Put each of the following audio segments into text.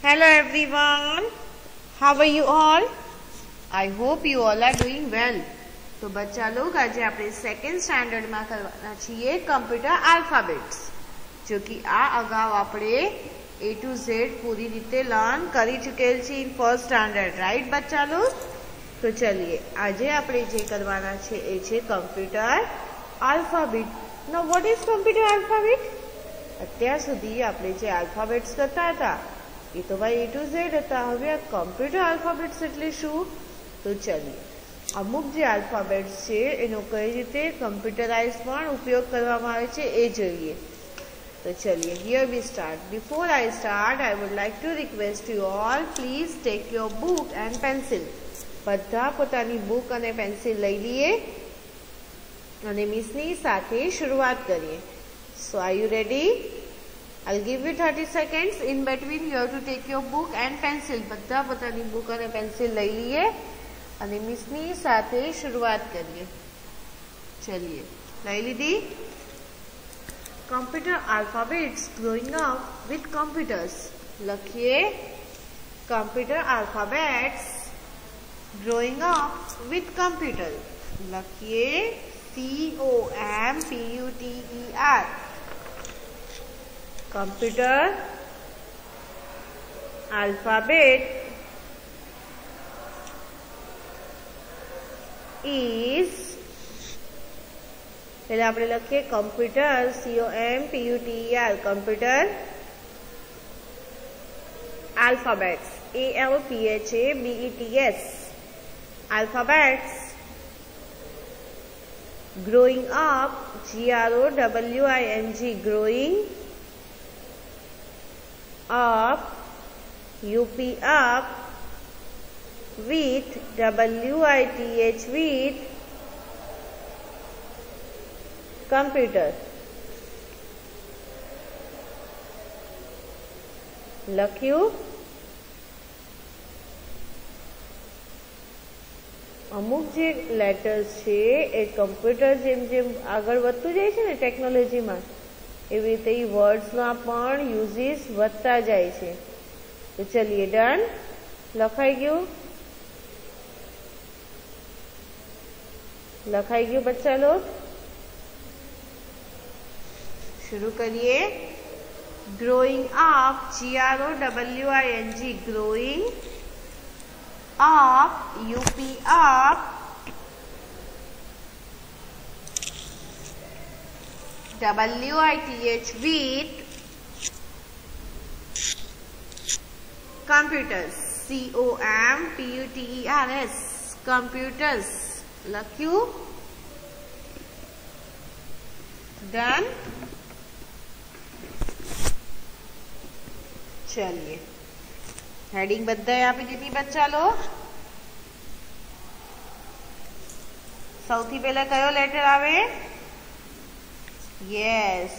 Hello everyone, how are you all? I hope you all are doing well. तो बच्चा लोग आज આપણે સેકન્ડ સ્ટાન્ડર્ડમાં કરવાના છીએ કમ્પ્યુટર આલ્ફાબેટ્સ, जो कि આ અગાઉ આપણે A to Z પૂરી રીતે લર્ન કરી ચૂકેલ છે ઇન ફર્સ્ટ સ્ટાન્ડર્ડ, રાઈટ બચ્ચા લોગ? તો ચલિए આજે આપણે જે કરવાના છે એ છે computer alphabet. Now what is computer alphabet? અત્યાર સુધી આપણે જે આલ્ફાબેટ્સ કરતા હતા એ તો ભાઈ A to Z હતા. હવે આ કમ્પ્યુટર આલ્ફાબેટ્સ એટલે શું? તો ચલિए અમુક જે આલ્ફાબેટ્સ છે એનો કઈ રીતે કમ્પ્યુટરાઇઝ પણ ઉપયોગ કરવામાં આવે છે એ જોઈએ. તો ચલિए here we start. Before I start, I would like to request you all, please take your book and pencil. બધા પોતાની બુક અને પેન્સિલ લઈ લઈએ અને મિસની સાથે શરૂઆત કરીએ. So are you ready? I'll give you 30 seconds. In between you have to take your book and pencil. બધા પોતાની બુક અને પેન્સિલ લઈ લઈએ અને મિસની સાથે શરૂઆત કરીએ. ચલિए લઈ લીધી. Computer alphabets growing up with computers. લખીએ computer alphabets growing up with computer. લખીએ COMPUTER. Computer alphabet is, पहले આપણે લખીએ computer COMPUTER, computer alphabets ALPHABETS, alphabets growing up GROWING, growing up UP up with WITH with computer. લખ્યું? અમુક જે letters છે એ computer જેમ જેમ આગળ વધતું જાય છે ને ટેકનોલોજીમાં, એવી રીતે એ વર્ડ્સના પણ યુઝીસ વધતા જાય છે. તો ચલીએ ડન. લખાઈ ગયું? લખાઈ ગયું બચ્ચા લોગ? शुरू करिए. Growing up GROWING, growing up UP up WITH with computers, COMPUTERS, computers. लख्यू? डन. चलिए हेडिंग बधाए आपी दीधी बच्चा लोग. सौथी पहला कयो लेटर आवे? यस,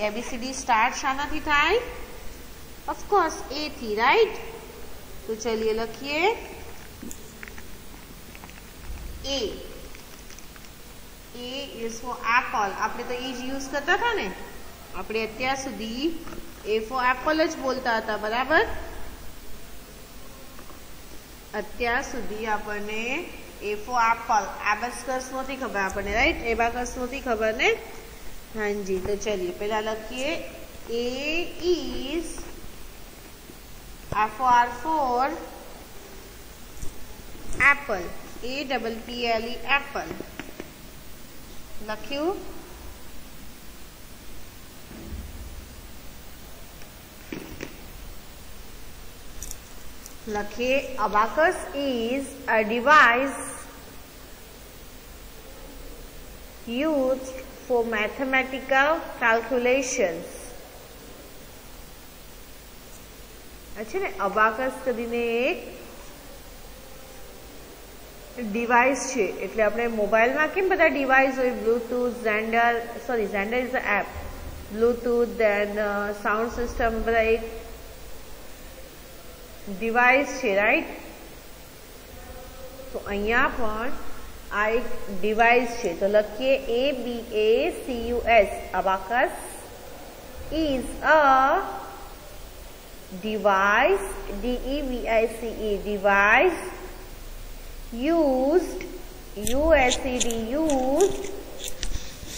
ABCD स्टार्ट शानाथी थाय? ऑफ कोर्स A थी, राइट? तो चलिए लखिए A. A is for apple. आपने तो E यूज करता था ने, आपने અત્યાર સુધી A for apple જ બોલતા હતા, બરાબર? અત્યાર સુધી આપણને A for apple, abacus નહોતી ખબર આપણને, રાઈટ? abacus નહોતી ખબર ને? हाँ जी. तो चलिए पहला લખીએ A is for apple, APPLE, apple. લખ્યું? लखिए abacus is a device used for mathematical calculations. अच्छा ने abacus કરીને એક ડિવાઇસ છે, એટલે આપણે મોબાઈલમાં કેમ બધા ડિવાઇસ હોય, bluetooth, Xender is a app, bluetooth, then sound system, બધા એક डिवाइस है, राइट? तो अहिया पण आ एक डिवाइस है. तो लखीए ABACUS, abacus is a device, D-E-V-I-C-E, device, used, U-S-E-D, used,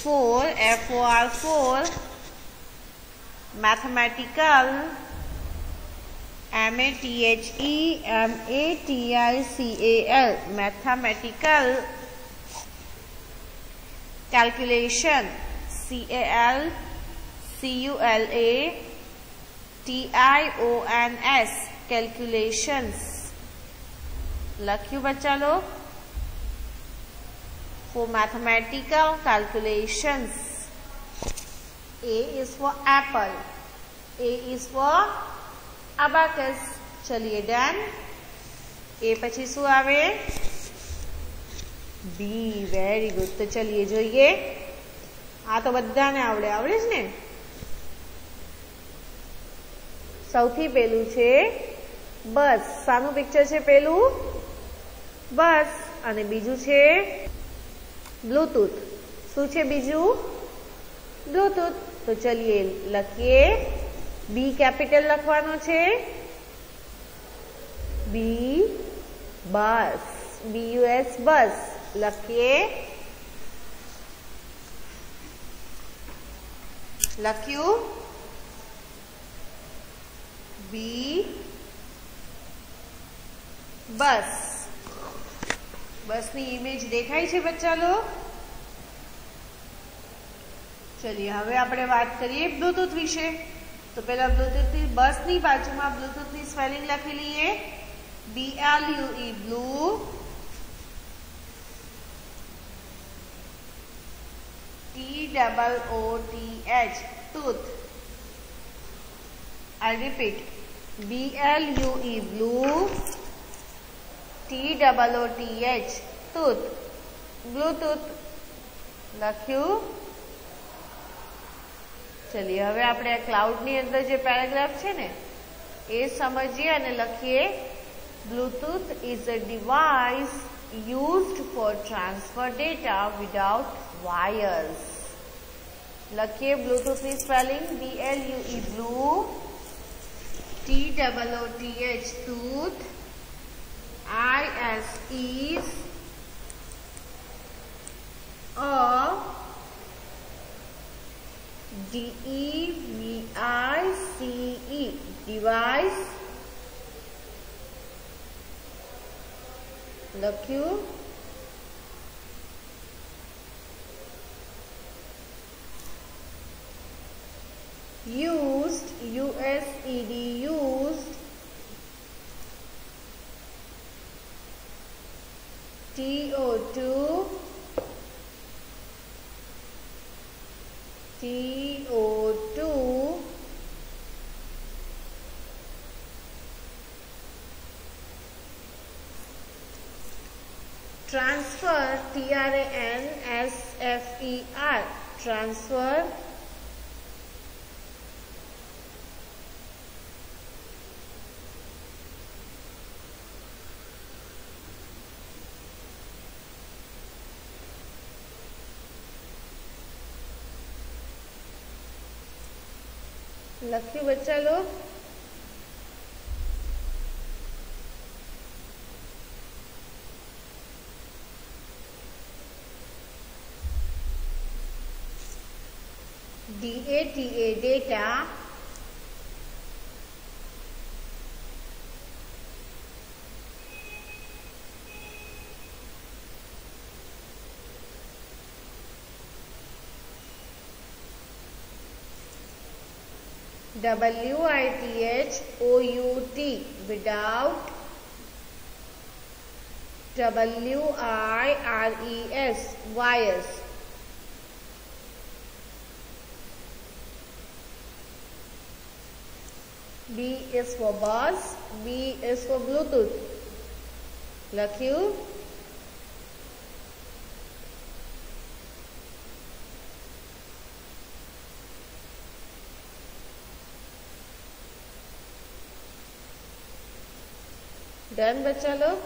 for, F-O-R, for, mathematical, M-A-T-H-E-M-A-T-I-C-A-L, mathematical, calculation, C-A-L-C-U-L-A-T-I-O-N-S, calculations. लख्यू बच्चा लोग, for mathematical calculations. A is for apple, A is for abacus. चलिए done. A પછી શું આવે? B. Very good. તો ચलिए જોઈએ. આ તો બધાને આવડે જ ને. સૌથી પહેલું છે બસ. સાનું પિક્ચર છે પેલું? બસ. અને બીજું છે બ્લૂટૂથ. શું છે બીજું? બ્લૂટૂથ. તો ચलिए લખીએ. બી કેપિટલ લખવાનો છે. બી બસ, BUS બસ લખીએ. લખ્યું. બી બસ. બસની ઇમેજ દેખાય છે બચ્ચા લોગ? ચलिए હવે આપણે વાત કરીએ બ્લૂટૂથ વિશે. તો પહેલા બ્લૂટૂથની બસની બાજુમાં બ્લૂટૂથની સ્પેલિંગ લખી લઈએ. BLUE, blue, TOOTH, tooth. I repeat, BLUE, blue, TOOTH, tooth, Bluetooth. લખ્યું. ચलिए હવે આપણે ક્લાઉડની અંદર જે પેરેગ્રાફ છે ને એ સમજીએ અને લખીએ. Bluetooth is a device used for transfer data without wires. લખીએ બ્લૂટૂથની spelling. BLUE, blue, TOOTH, tooth, IS a DEVICE, device. લખ્યું. used, USED, used, TO2, transfer, TRANSFER, transfer. લખ્યું બચ્ચા log? DATA, data. WITHOUT, without. WIRES, wires. B is for bus, B is for Bluetooth. લખ્યું. Done बच्चा लोग?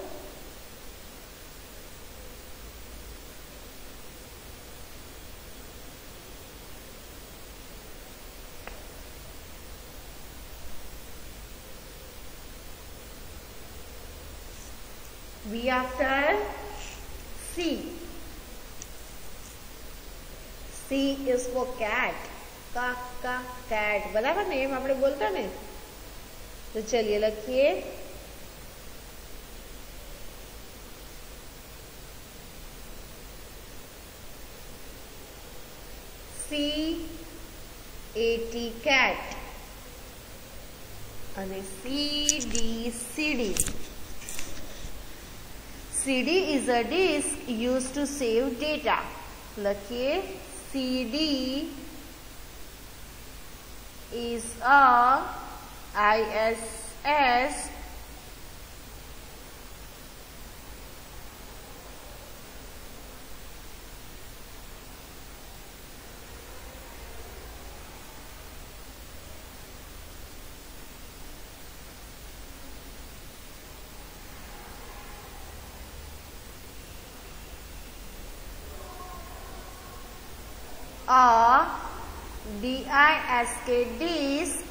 V after C. C is for cat. का cat, बराबर ने, આપણે બોલતા ને. तो चलिए लिखिए CAT cat અને CD. CD is a disk used to save data. લખીએ CD is a ISS a disk disk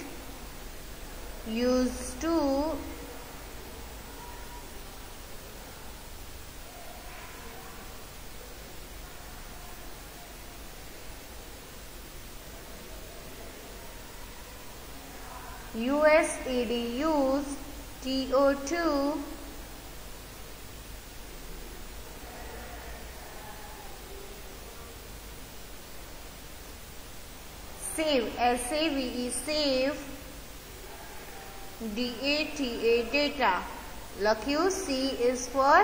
used to use TO2 save, SAVE, save DATA data. લખ્યું C is for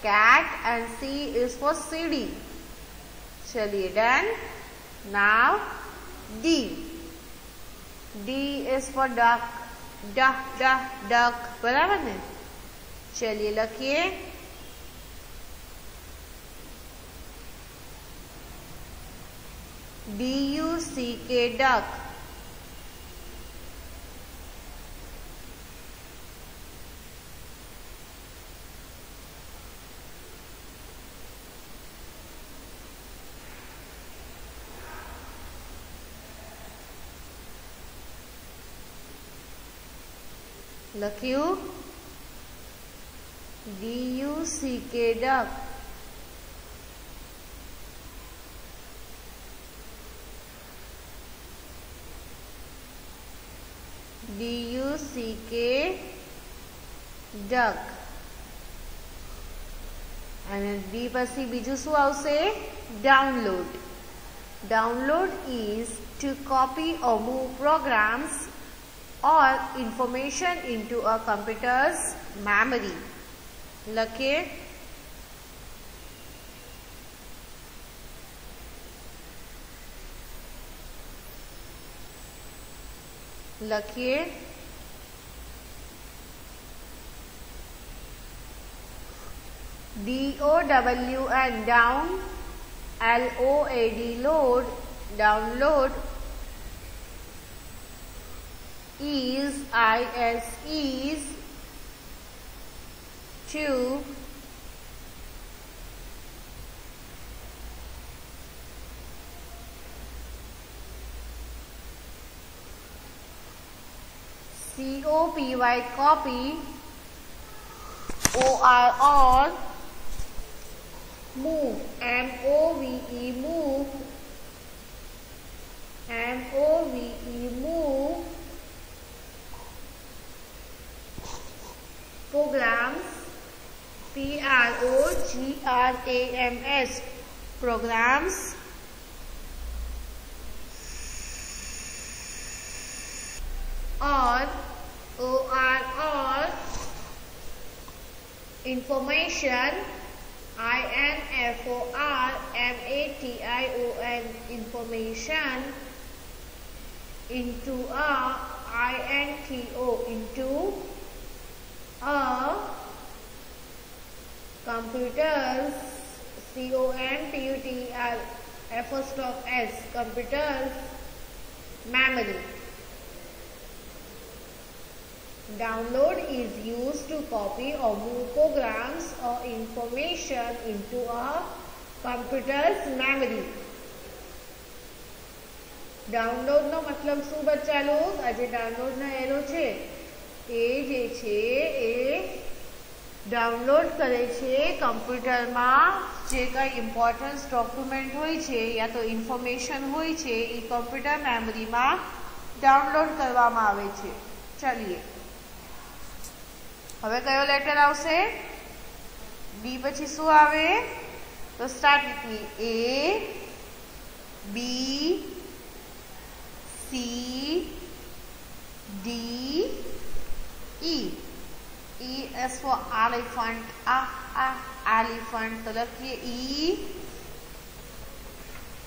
cat and C is for CD. चलिए done. Now D. D is for duck. duck, बराबर ने. चलिए लिखिए DUCK duck. લખ્યું DUCK duck. DUCK duck. અને D પછી બીજું શું આવશે? Download. Download is to copy or move programs or information into a computer's memory. લખીએ DOWN down, LOAD load. Download is to COPY copy, OR move, MOVE move, programs, PROGRAMS programs, or information, INFORMATION information into a INTO into a computers, COMPUTERS computers memory. Download is used to copy or move programs or information into a computer's memory. Download નો મતલબ શું બચ્ચા log? આજે download ના arrow છે એ જે છે એ download करे छे कम्प्यूटर में जे कई इम्पोर्टन्स डॉक्यूमेंट होय छे या तो इन्फॉर्मेशन होय छे ई कम्प्यूटर मेमरी में डाउनलोड करवामां आवे छे। चलिए हवे कयो लेटर आवशे? बी पछी शुं आवे? तो start with me. A B C D E. E as for elephant, elephant तो लखिए E,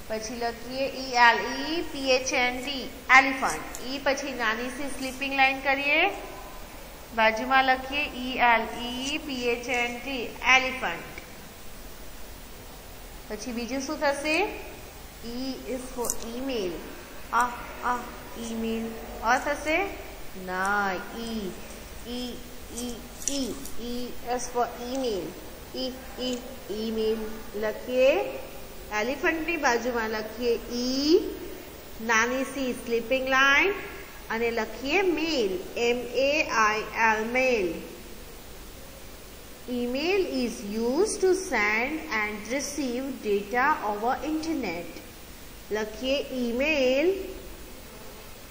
पछी लखिए ELEPHANT elephant। E पछी नानी सी स्लीपिंग लाइन करिए, बाजू में लखिए ELEPHANT elephant। पछी बीजू शू थशे? E is for email, email। और थशे ना E as for email, email लखिए। एलिफेंट नी बाजू में लखिए E, नानी सी स्लीपिंग लाइन अने लखिए mail, MAIL mail. Email is used to send and receive data over internet। लखिए email,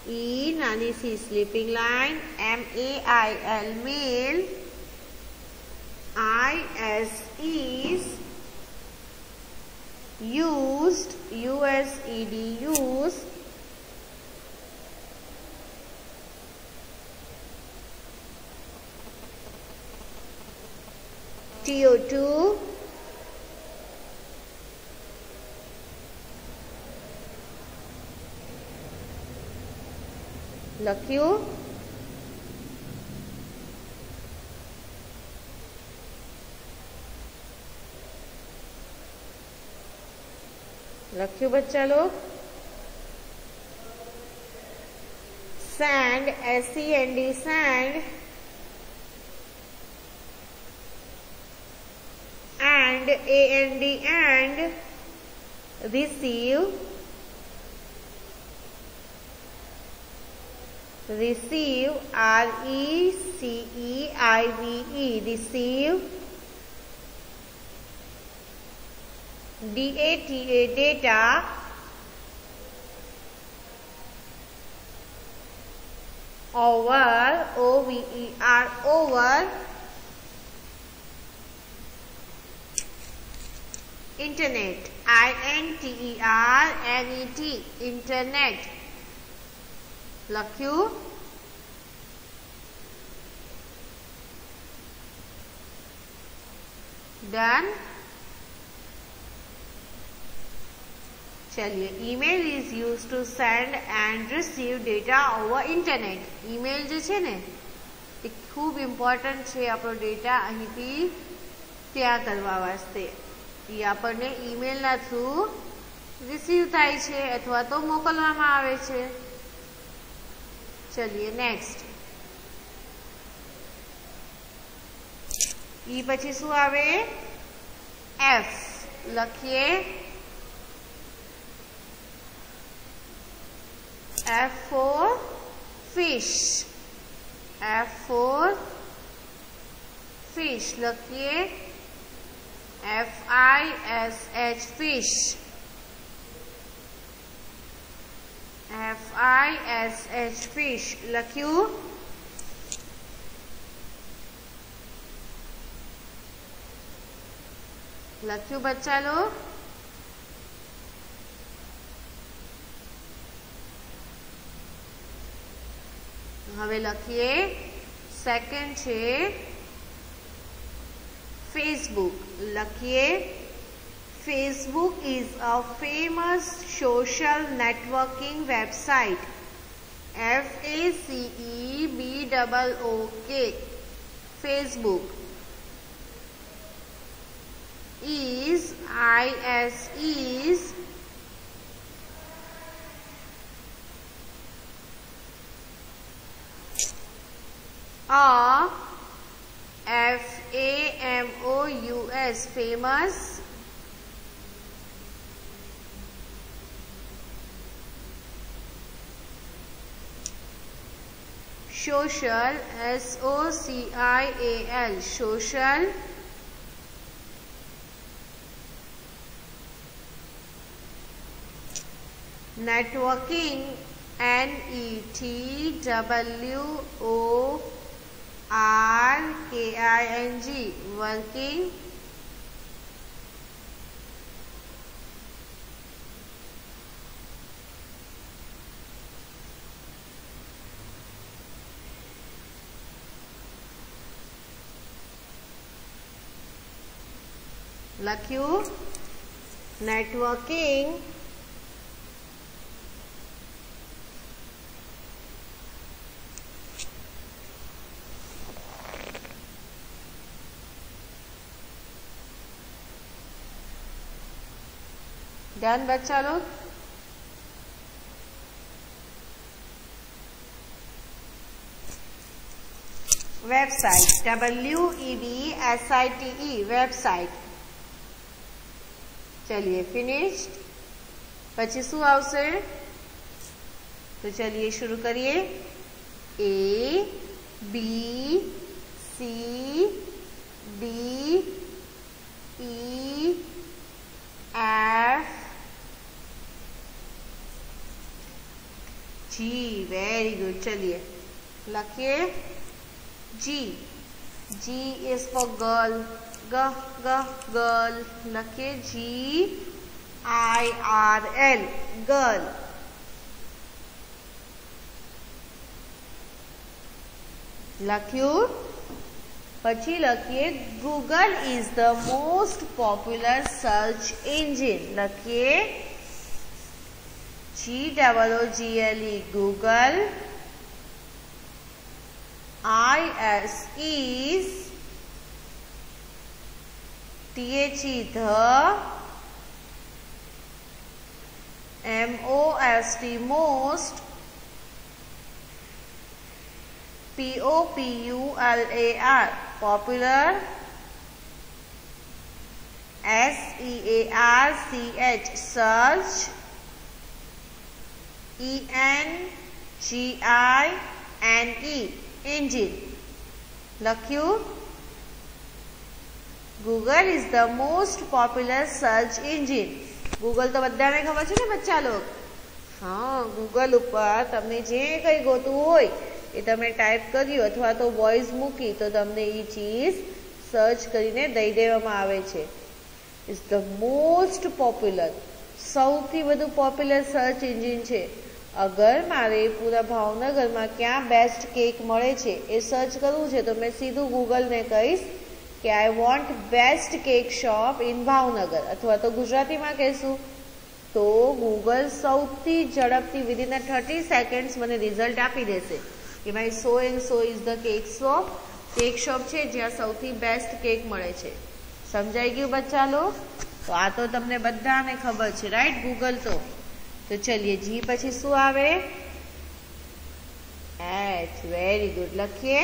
E नानी सी sleeping line, MAIL mail. IS is used, USED use। TO2 लख्यू। लख्यू बच्चा लोग। Send, SEND send. And, AND and. Receive, receive, RECEIVE receive। DATA data। over, OVER over। internet, INTERNET internet। लख्यू। Done. चलिए email is use to send and receive data over internet. Email जो छे ने ए खूब इम्पोर्टન્ટ छे आपणो डेटा अहींथी त्यां करवा वास्ते। ई आपणने ईमेल ना थ्रू रिसीव थाय छे अथवा तो मोकलवामां आवे छे। चलिए नेक्स्ट। ई पछी शू आवे? F लखिए। F for fish, F for fish लखिए। FISH fish, FISH fish लख्यू। लख्यू बच्चा लोग। हवे लखिए सेकंड छे Facebook. लखिए Facebook is a famous social networking website, FACEBOOK Facebook is a FAMOUS famous social, social, social. Networking, networking, working. લખ્યું networking, done बच्चा लोग। Website, WEBSITE, website. चलिए finished. પછી શું આવશે? તો ચलिए शुरू करिए। A B C D E F G, very good. चलिए लिखिए G, G is for girl, girl। लिखिए GIRL, गर्ल। લખ્યું। પછી લખીએ Google is the most popular search engine. લખીએ GOOGLE, Google. IS is, THE, the। MOST, most। POPULAR, popular। SEARCH, search। ENGINE, engine। લખ્યું। Google is the most popular search engine. Google તો બધાને ખબર છે ને બચ્ચા લોગ? हाँ, गूगल पर तमने जे कई गोतवुं होय ए तमे टाइप कर्युं अथवा तो वॉइस मूकी तो तमने ई चीज सर्च करीने दई देवामां आवे छे। इज ध मोस्ट पॉप्युलर, सौथी वधु पॉप्युलर सर्च एंजिन छे। अगर मारे पूरा भावनगर में क्या बेस्ट केक मळे छे ए सर्च करवुं छे तो मैं सीधुं गूगल ने कहीश कि I want best cake shop in Bhavnagar, अथवा तो गुजराती में कहीशुं तो गूगल सौथी झड़पथी विदिन 30 सेकंड्स मने रिजल्ट आपी देशे कि भाई सो एंड सो इज ध केक शॉप छे ज्यां सौथी बेस्ट केक मळे छे। समझाई गयुं बच्चा लोग? तो आ तो तमने बधाने खबर छे, राइट? गूगल तो चलिए जी पछी शुं आवे? H, very good. लखीए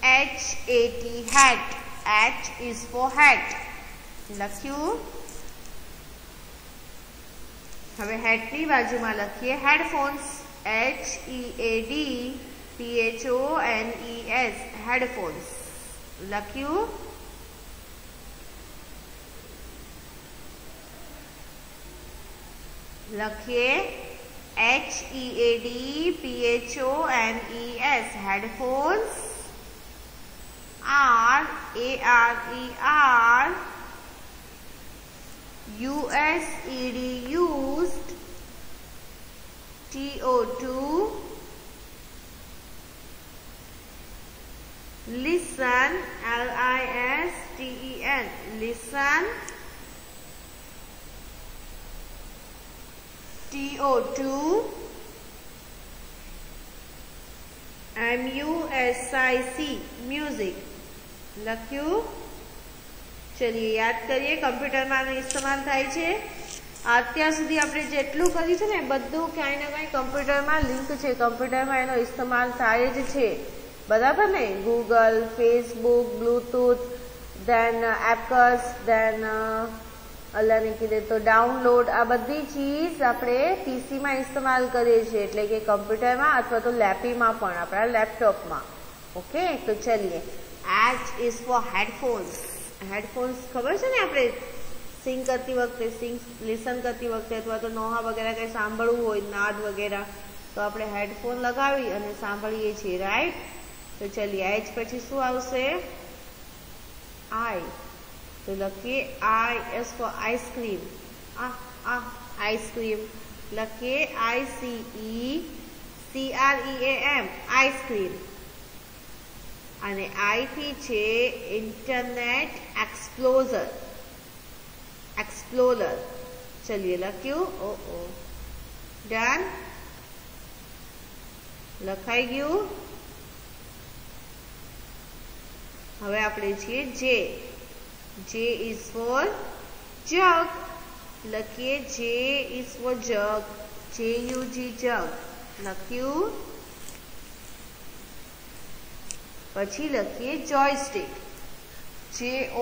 HAT, hat। H is for hat। लख्યું। હવે હેટની બાજુમાં લખીએ હેડફોન્સ, HEADPHONES, હેડફોન્સ। લખ્યું। લખીએ HEADPHONES, headphones. RARER, USED, used। TO2, listen, LISTEN, listen। TO2, MUSIC, music. लख्યું। चलिए याद करिए कम्प्यूटर में आनो इस्तेमाल थाय छे। અત્યાર સુધી આપણે જેટલું કર્યું છે ને બધું ક્યાંય ને ક્યાંય કમ્પ્યુટર માં લિંક છે, કમ્પ્યુટર માં એનો ઇસ્तेमाल થાય જ છે, બરાબર ને? ગૂગલ, ફેસબુક, બ્લૂટૂથ, ધેન એપકસ, ધેન अल्लाह ने कीधे तो डाउनलॉड आ बधी चीज आपणे पीसी में इस्तेमाल करीए छीए एटले के कम्प्यूटर में अथवा तो लैपी में पण आपणा लैपटॉप में। ओके, तो चलिए H is for headphones. Headphones खबर छे ने आपणे सिंग करती वखते, सिंग लिसन करती वखते अथवा तो नोहा वगैरह कई सांभळवुं होय नाद वगैरह तो आपणे हेडफोन लगावी अने सांभळीए छीए, राइट। तो चलिए एच पछी शुं आवशे? आई। तो लखीए I is for ice cream. Ice cream लखीए ICECREAM आइसक्रीम। अने आई थी छे इंटरनेट एक्सप्लोरर। चलिए लख्यू। ओ डन, लखाई गयु। हवे आपणे छीए जे। J is for jug. लखीए J is for jug. JUG jug लख्यू। पछी लखीए joystick। JOYSTICK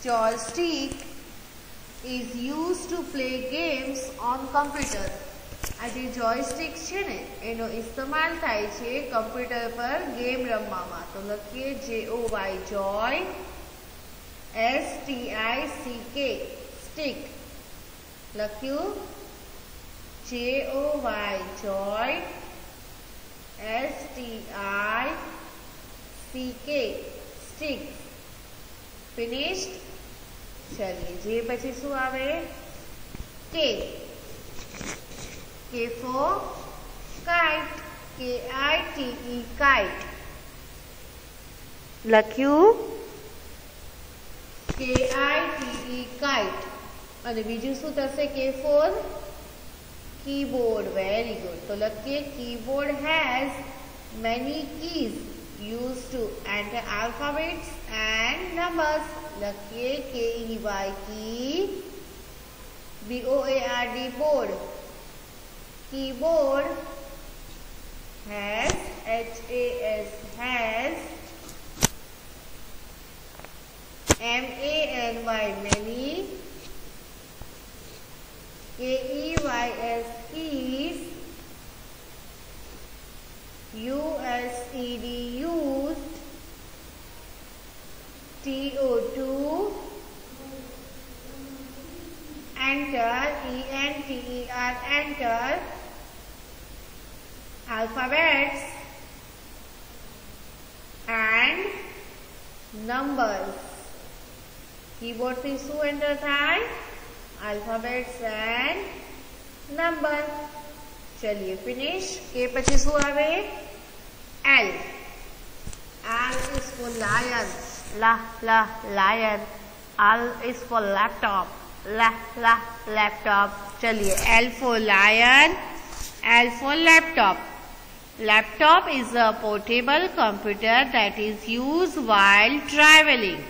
joystick is used to play games on computer। Uh J joystick छे ने एनो इस्तेमाल थाय छे कम्प्यूटर पर गेम रमवामां। तो लखीए JOY joy STICK stick लख्यू। JOY joy STICK stick finished। चलिए जे पछी शुं आवे? K। K for kite। KITE kite लख्यू। KITE kite। અને બીજું શું થશે? K for keyboard। Very good. તો લખીએ keyboard has many keys used to enter alphabets and numbers। લખીએ KEY key BOARD board। Keyboard has has MANY many KEYS keys USED used TO2 enter ENTER enter alphabets and numbers। Keyboard थी शू enter थाय? Alphabets and number. चलिए finish. के पछी शू आवे? L। L is for lion। lion। L is for laptop। laptop। चलिए L for lion, L for laptop। Laptop is a portable computer that is used while traveling।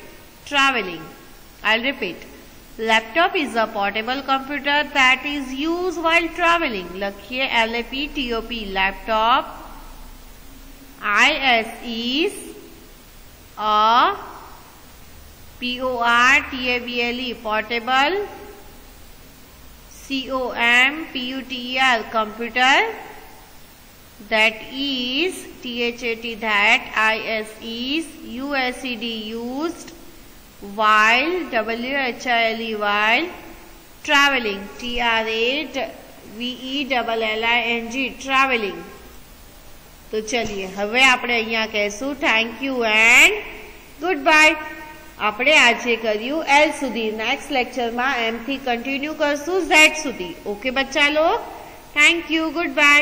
I'll repeat। Laptop is a portable computer that is used while traveling। लखिए LAPTOP laptop। IS is a PORTABLE portable। COMPUTER computer। That is THAT that IS is USED used while WHILE while traveling। TRAVELING traveling। तो चलिए हवे आपणे अहींया कहेशुं thank you and goodbye. आपणे आजे कर्युं L सुधी। नेक्स्ट लेक्चर में M थी कंटिन्यू करशुं Z सुधी। ओके बच्चा लोग, थैंक यू, गुड बाय।